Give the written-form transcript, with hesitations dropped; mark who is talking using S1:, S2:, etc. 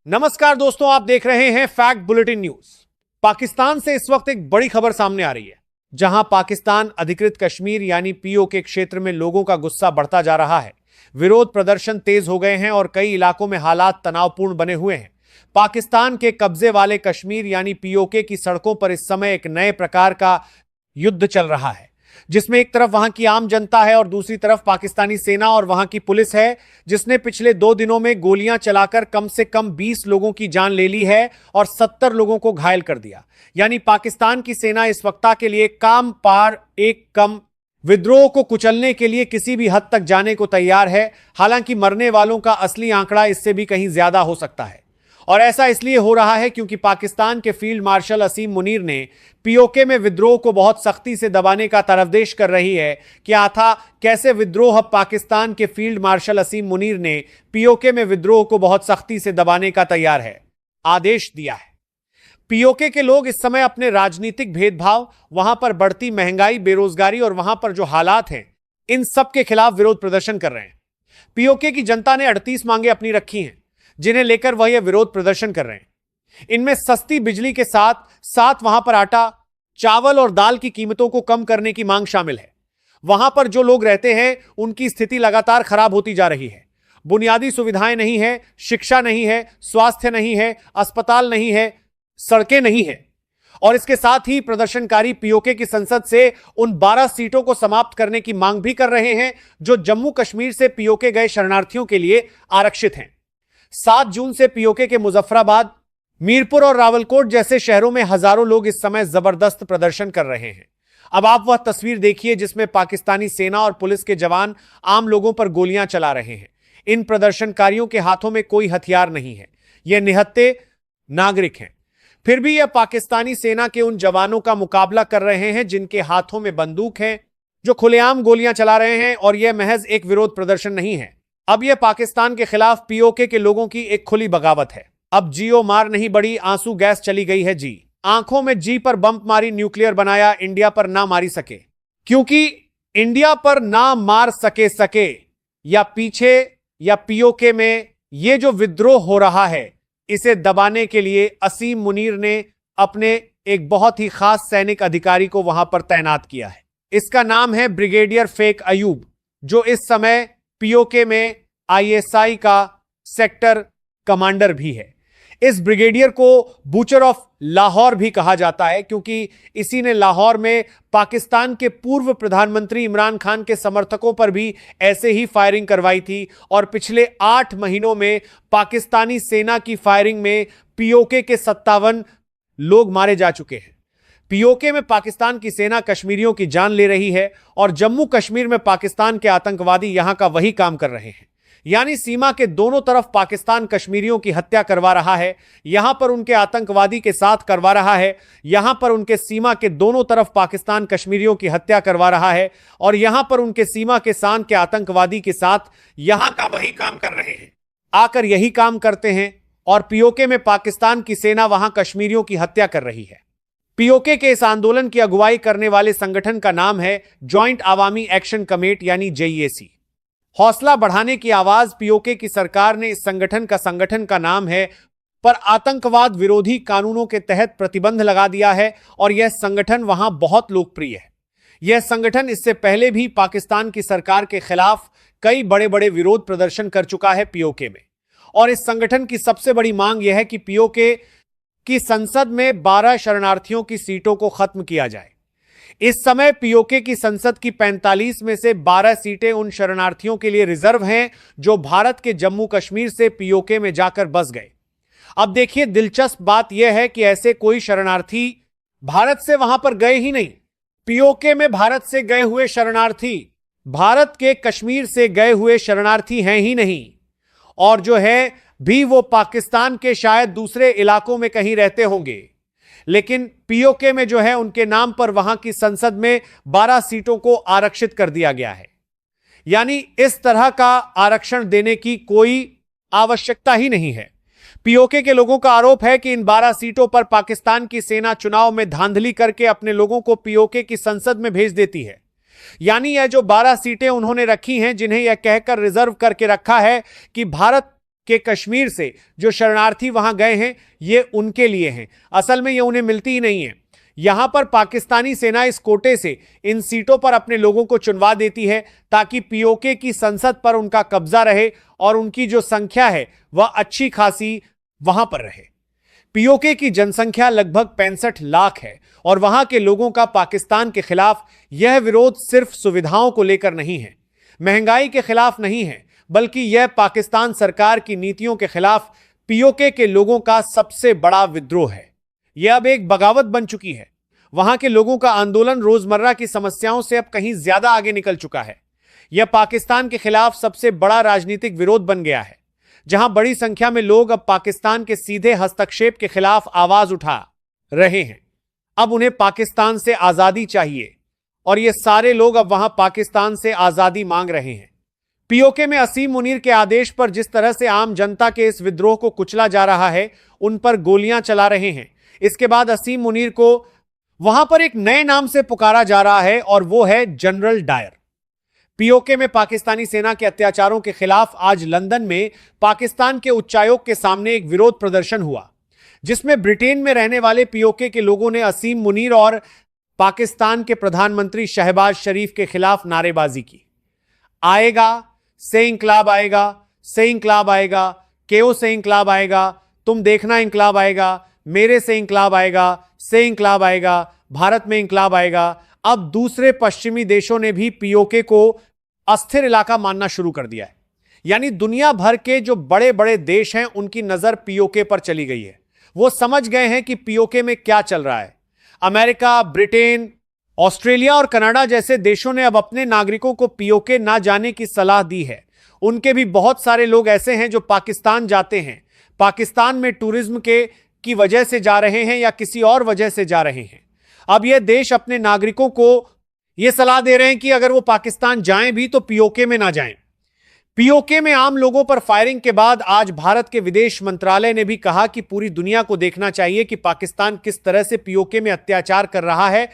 S1: नमस्कार दोस्तों, आप देख रहे हैं फैक्ट बुलेटिन न्यूज। पाकिस्तान से इस वक्त एक बड़ी खबर सामने आ रही है, जहां पाकिस्तान अधिकृत कश्मीर यानी पीओके क्षेत्र में लोगों का गुस्सा बढ़ता जा रहा है। विरोध प्रदर्शन तेज हो गए हैं और कई इलाकों में हालात तनावपूर्ण बने हुए हैं। पाकिस्तान के कब्जे वाले कश्मीर यानी पीओके की सड़कों पर इस समय एक नए प्रकार का युद्ध चल रहा है, जिसमें एक तरफ वहां की आम जनता है और दूसरी तरफ पाकिस्तानी सेना और वहां की पुलिस है, जिसने पिछले 2 दिनों में गोलियां चलाकर कम से कम 20 लोगों की जान ले ली है और 70 लोगों को घायल कर दिया। यानी पाकिस्तान की सेना इस वक्त के लिए काम पार एक कम विद्रोह को कुचलने के लिए किसी भी हद तक जाने को तैयार है। हालांकि मरने वालों का असली आंकड़ा इससे भी कहीं ज्यादा हो सकता है, और ऐसा इसलिए हो रहा है क्योंकि पाकिस्तान के फील्ड मार्शल असीम मुनीर ने पीओके में विद्रोह को बहुत सख्ती से दबाने का तरफदेश कर रही है। क्या था, कैसे विद्रोह पाकिस्तान के फील्ड मार्शल असीम मुनीर ने पीओके में विद्रोह को बहुत सख्ती से दबाने का तैयार है, आदेश दिया है। पीओके के लोग इस समय अपने राजनीतिक भेदभाव, वहां पर बढ़ती महंगाई, बेरोजगारी और वहां पर जो हालात हैं, इन सब के खिलाफ विरोध प्रदर्शन कर रहे हैं। पीओके की जनता ने 38 मांगे अपनी रखी हैं, जिन्हें लेकर वह यह विरोध प्रदर्शन कर रहे हैं। इनमें सस्ती बिजली के साथ साथ वहां पर आटा, चावल और दाल की कीमतों को कम करने की मांग शामिल है। वहां पर जो लोग रहते हैं उनकी स्थिति लगातार खराब होती जा रही है। बुनियादी सुविधाएं नहीं है, शिक्षा नहीं है, स्वास्थ्य नहीं है, अस्पताल नहीं है, सड़कें नहीं है। और इसके साथ ही प्रदर्शनकारी पीओके की संसद से उन 12 सीटों को समाप्त करने की मांग भी कर रहे हैं जो जम्मू कश्मीर से पीओके गए शरणार्थियों के लिए आरक्षित हैं। 7 जून से पीओके के मुजफ्फराबाद, मीरपुर और रावलकोट जैसे शहरों में हजारों लोग इस समय जबरदस्त प्रदर्शन कर रहे हैं। अब आप वह तस्वीर देखिए जिसमें पाकिस्तानी सेना और पुलिस के जवान आम लोगों पर गोलियां चला रहे हैं। इन प्रदर्शनकारियों के हाथों में कोई हथियार नहीं है, यह निहत्थे नागरिक हैं। फिर भी यह पाकिस्तानी सेना के उन जवानों का मुकाबला कर रहे हैं जिनके हाथों में बंदूक है, जो खुलेआम गोलियां चला रहे हैं। और यह महज एक विरोध प्रदर्शन नहीं है, अब यह पाकिस्तान के खिलाफ पीओके के लोगों की एक खुली बगावत है। अब जियो मार नहीं बढ़ी, आंसू गैस चली गई है जी। आंखों में जी पर बंप मारी, न्यूक्लियर बनाया, इंडिया पर ना मारी सके। क्योंकि इंडिया पर ना मार सके या पीछे या पीओके में यह जो विद्रोह हो रहा है, इसे दबाने के लिए असीम मुनीर ने अपने एक बहुत ही खास सैनिक अधिकारी को वहां पर तैनात किया है। इसका नाम है ब्रिगेडियर फेक अयूब, जो इस समय पीओके में आईएसआई का सेक्टर कमांडर भी है। इस ब्रिगेडियर को बूचर ऑफ लाहौर भी कहा जाता है, क्योंकि इसी ने लाहौर में पाकिस्तान के पूर्व प्रधानमंत्री इमरान खान के समर्थकों पर भी ऐसे ही फायरिंग करवाई थी। और पिछले 8 महीनों में पाकिस्तानी सेना की फायरिंग में पीओके के 57 लोग मारे जा चुके हैं। पीओके में पाकिस्तान की सेना कश्मीरियों की जान ले रही है और जम्मू कश्मीर में पाकिस्तान के आतंकवादी यहां का वही काम कर रहे हैं। यानी सीमा के दोनों तरफ पाकिस्तान कश्मीरियों की हत्या करवा रहा है, यहां पर उनके आतंकवादी के साथ करवा रहा है, यहां पर उनके सीमा के दोनों तरफ पाकिस्तान कश्मीरियों की हत्या करवा रहा है, और यहां पर उनके सीमा के सान के आतंकवादी के साथ यहां का वही काम कर रहे हैं। आकर यही काम करते हैं और पीओके में पाकिस्तान की सेना वहां कश्मीरियों की हत्या कर रही है। पीओके के इस आंदोलन की अगुवाई करने वाले संगठन का नाम है ज्वाइंट अवामी एक्शन कमेटी यानी जेईएसी। हौसला बढ़ाने की आवाज पीओके की सरकार ने इस संगठन का नाम है, पर आतंकवाद विरोधी कानूनों के तहत प्रतिबंध लगा दिया है और यह संगठन वहां बहुत लोकप्रिय है। यह संगठन इससे पहले भी पाकिस्तान की सरकार के खिलाफ कई बड़े बड़े विरोध प्रदर्शन कर चुका है पीओके में। और इस संगठन की सबसे बड़ी मांग यह है कि पीओके की संसद में 12 शरणार्थियों की सीटों को खत्म किया जाए। इस समय पीओके की संसद की 45 में से 12 सीटें उन शरणार्थियों के लिए रिजर्व हैं जो भारत के जम्मू कश्मीर से पीओके में जाकर बस गए। अब देखिए, दिलचस्प बात यह है कि ऐसे कोई शरणार्थी भारत से वहां पर गए ही नहीं। पीओके में भारत से गए हुए शरणार्थी भारत के कश्मीर से गए हुए शरणार्थी हैं ही नहीं, और जो है भी वो पाकिस्तान के शायद दूसरे इलाकों में कहीं रहते होंगे। लेकिन पीओके में जो है उनके नाम पर वहां की संसद में 12 सीटों को आरक्षित कर दिया गया है। यानी इस तरह का आरक्षण देने की कोई आवश्यकता ही नहीं है। पीओके के लोगों का आरोप है कि इन 12 सीटों पर पाकिस्तान की सेना चुनाव में धांधली करके अपने लोगों को पीओके की संसद में भेज देती है। यानी यह जो 12 सीटें उन्होंने रखी हैं, जिन्हें यह कहकर रिजर्व करके रखा है कि भारत कि कश्मीर से जो शरणार्थी वहां गए हैं ये उनके लिए हैं। असल में ये उन्हें मिलती ही नहीं है। यहां पर पाकिस्तानी सेना इस कोटे से इन सीटों पर अपने लोगों को चुनवा देती है ताकि पीओके की संसद पर उनका कब्जा रहे और उनकी जो संख्या है वह अच्छी खासी वहां पर रहे। पीओके की जनसंख्या लगभग 65 लाख है और वहां के लोगों का पाकिस्तान के खिलाफ यह विरोध सिर्फ सुविधाओं को लेकर नहीं है, महंगाई के खिलाफ नहीं है, बल्कि यह पाकिस्तान सरकार की नीतियों के खिलाफ पीओके के लोगों का सबसे बड़ा विद्रोह है। यह अब एक बगावत बन चुकी है। वहां के लोगों का आंदोलन रोजमर्रा की समस्याओं से अब कहीं ज्यादा आगे निकल चुका है। यह पाकिस्तान के खिलाफ सबसे बड़ा राजनीतिक विरोध बन गया है, जहां बड़ी संख्या में लोग अब पाकिस्तान के सीधे हस्तक्षेप के खिलाफ आवाज उठा रहे हैं। अब उन्हें पाकिस्तान से आजादी चाहिए और ये सारे लोग अब वहां पाकिस्तान से आजादी मांग रहे हैं। पीओके में असीम मुनीर के आदेश पर जिस तरह से आम जनता के इस विद्रोह को कुचला जा रहा है, उन पर गोलियां चला रहे हैं। इसके बाद असीम मुनीर को वहां पर एक नए नाम से पुकारा जा रहा है और वो है जनरल डायर। पीओके में पाकिस्तानी सेना के अत्याचारों के खिलाफ आज लंदन में पाकिस्तान के उच्चायोग के सामने एक विरोध प्रदर्शन हुआ, जिसमें ब्रिटेन में रहने वाले पीओके के लोगों ने असीम मुनीर और पाकिस्तान के प्रधानमंत्री शहबाज शरीफ के खिलाफ नारेबाजी की। आएगा से इंकलाब आएगा, से इंकलाब आएगा, केओ से इंकलाब आएगा, तुम देखना इंकलाब आएगा, मेरे से इंकलाब आएगा, से इंकलाब आएगा, भारत में इंकलाब आएगा। अब दूसरे पश्चिमी देशों ने भी पीओके को अस्थिर इलाका मानना शुरू कर दिया है। यानी दुनिया भर के जो बड़े बड़े देश हैं उनकी नजर पीओके पर चली गई है। वो समझ गए हैं कि पीओके में क्या चल रहा है। अमेरिका, ब्रिटेन, ऑस्ट्रेलिया और कनाडा जैसे देशों ने अब अपने नागरिकों को पीओके ना जाने की सलाह दी है। उनके भी बहुत सारे लोग ऐसे हैं जो पाकिस्तान जाते हैं, पाकिस्तान में टूरिज्म की वजह से जा रहे हैं या किसी और वजह से जा रहे हैं। अब यह देश अपने नागरिकों को यह सलाह दे रहे हैं कि अगर वो पाकिस्तान जाएं भी तो पीओके में ना जाएं। पीओके में आम लोगों पर फायरिंग के बाद आज भारत के विदेश मंत्रालय ने भी कहा कि पूरी दुनिया को देखना चाहिए कि पाकिस्तान किस तरह से पीओके में अत्याचार कर रहा है